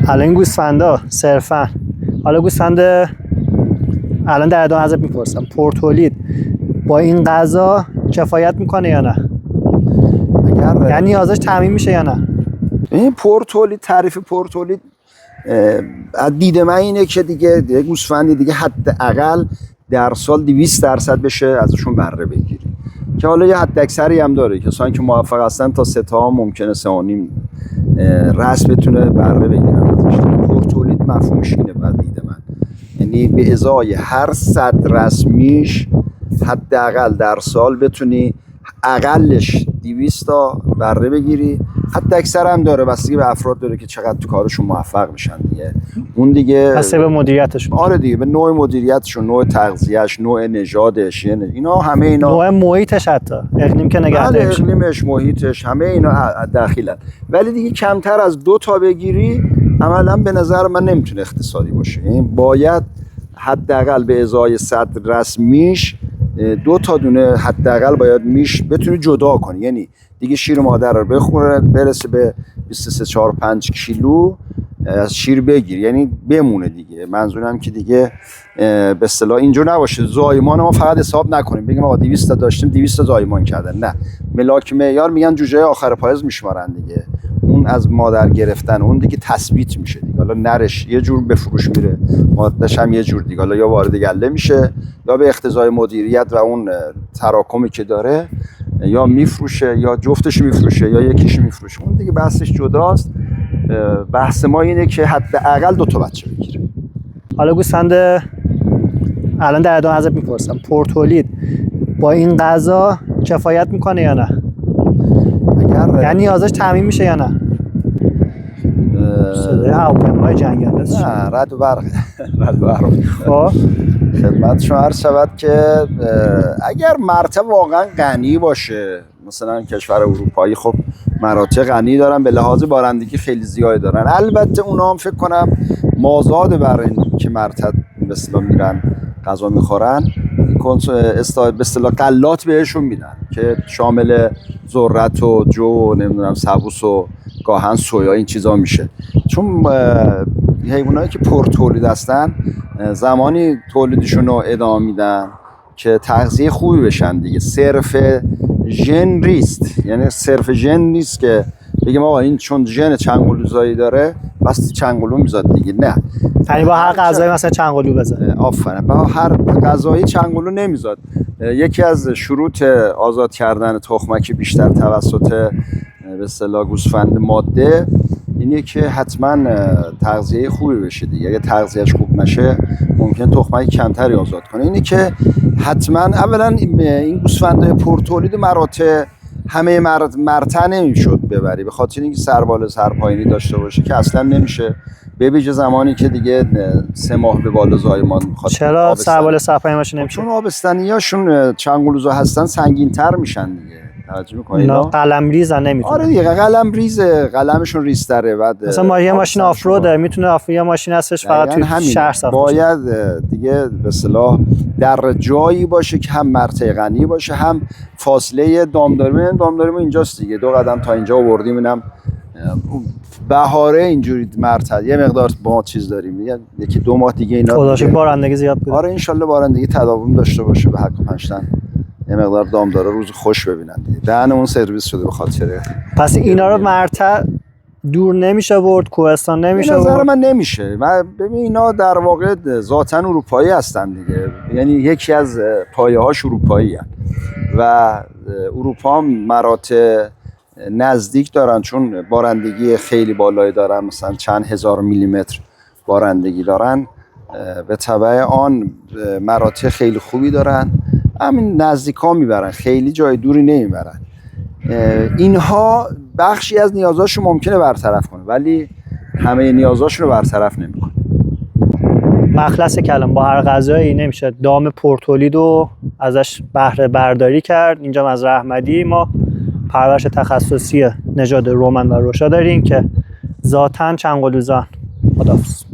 الان این گوسفندا صرفا حالا گوسفند الان در ادامه ازت میپرسم پورتولید با این غذا کفایت میکنه یا نه؟ یعنی نیازش تامین میشه یا نه؟ این پورتولید، تعریف پورتولید از دید من اینه که دیگه گوسفندی دیگه حداقل در سال 200% بشه ازشون بره بگیری، که حالا یه حد اکثری هم داره کسانی که موفق هستن تا 3 تا ممکنه 3.5 رأس بتونه بره بگیرن ازش. پورتولید مفهومش اینه بعد دید من، یعنی به ازای هر 100 رسمیش حداقل در سال بتونی اقلش 200 تا بره بگیری. حتی اکثر هم داره، بستگی به افراد داره که چقدر تو کارشون موفق میشن دیگه. اون دیگه بسته به مدیریتشون. آره دیگه، به نوع مدیریتشون، نوع تغذیه‌اش، نوع نژادش، اینا همه اینا، نوع محیطش، حتی اقلیم که نگهداری میشه، اقلیمش، محیطش، همه اینا داخلن. ولی دیگه کمتر از 2 تا بگیری عملا به نظر من نمیتونه اقتصادی باشه. یعنی باید حداقل به ازای 100 رسمیش 2 تا دونه حداقل باید میش بتونی جدا کنی، یعنی دیگه شیر مادر رو بخوره برسه به 23-4-5 کیلو از شیر بگیر، یعنی بمونه دیگه. منظورم که دیگه به اصطلاح اینجور نباشه زایمان ما فقط حساب نکنیم بگیم آقا 200 تا داشتیم 200 تا زایمان کردن، نه، ملاک معیار میگن جوجه آخر پاییز میشمارن دیگه. اون از مادر گرفتن اون دیگه تثبیت میشه دیگه. حالا نرش یه جور به فروش میره، مادرش هم یه جور دیگه، حالا یا وارد گله میشه یا به اقتضای مدیریت و اون تراکمی که داره یا میفروشه یا جفتش میفروشه یا یکیش میفروشه، اون دیگه بحثش جداست. بحث ما اینه که حداقل 2 تا بچه بگیره. حالا گوسفند الان در ادامه ازت میپرسم پورتولید با این غذا کفایت میکنه یا نه؟ یعنی نیازش تامین میشه یا نه؟ صدای هواپیمای جنگنده نه، رد و برق. خب خدمت شما عرض شود که اگر مرتع واقعا غنی باشه، مثلا کشور اروپایی خب مراتع غنی دارن، به لحاظ بارندگی خیلی زیاد دارن. البته اونا هم فکر کنم مازاد بر این که مرتع به اصطلاح میرن غذا میخورن به اصطلاح غلات بهشون میدن که شامل ذرت و جو و نمیدونم سبوس و گاهن سویا این چیزا میشه. چون حیوانایی که پرتولید هستن زمانی تولیدشون رو ادامه میدن که تغذیه خوبی بشن دیگه. صرف ژن ریست، یعنی صرف ژن نیست که بگیم آقا این چون ژن چنگلوزایی داره بس چنگلو میذاد دیگه، نه، یعنی با هر غذایی مثلا چنگلو بزنه. آفرین، با هر غذایی چنگلو نمیذاد. یکی از شروط آزاد کردن تخمک بیشتر توسط به اصطلاح گوسفند ماده اینه که حتما تغذیه خوبی بشه دیگه. اگه تغذیهش خوب نشه ممکن تخمک کمتری آزاد کنه. اینه که حتما اولا این گوسفندهای پرتولید مراتع همه مرتع نمیشد ببری، به خاطر اینکه سر بالا سر پایینی داشته باشه که اصلا نمیشه، به ویژه زمانی که دیگه 3 ماه به بالا زایمان میخواد. چرا سر بالا سر پایین باشه نمیشه؟ چون آبستنیاشون چنگلوزا هستن سنگین‌تر میشن دیگه. توجه می‌کنید اینا قلم ریزن نمیتونه. آره دیگه، قلم ریزه، قلمشون ریزتره. بعد مثلا یه ماشین آفروده میتونه یه ماشین هستش فقط توی شهر ساخته باید دیگه به اصطلاح در جایی باشه که هم مرتع غنی باشه هم فاصله دامداری اینجاست دیگه، 2 قدم تا اینجا آوردیم. اینم بهاره اینجوری مرتع یه مقدار با چیز داریم دیگه، یکی 2 ماه دیگه اینا خداش بارندگی زیاد بده. آره ان شاءالله بارندگی تداوم داشته باشه به حق 5 تا یه مقدار دامدارا روز خوش ببینن دیگه. دهنمون سرویس شده به خاطر. پس اینا رو مرتع دور نمیشه برد، کوهستان نمیشه برد؟ به نظر من نمیشه. ببین اینا در واقع ذاتاً اروپایی هستن دیگه، یعنی یکی از پایه‌هاش اروپایی هستن و اروپا هم مراتع نزدیک دارن چون بارندگی خیلی بالایی دارن، مثلا چند هزار میلیمتر بارندگی دارن، به تبع آن مراتع خیلی خوبی دارن، همین نزدیکا میبرن، خیلی جای دوری نمیبرن. اینها بخشی از نیازاشو ممکنه برطرف کنه ولی همه نیازاشو رو برطرف نمیکنه. مخلص کلام با هر غذایی نمیشه دام پورتولید رو ازش بهره برداری کرد. اینجا از رحمدی ما پرورش تخصصی نژاد رومن و روشا داریم که ذاتاً چنگلوزان. خداحافظ.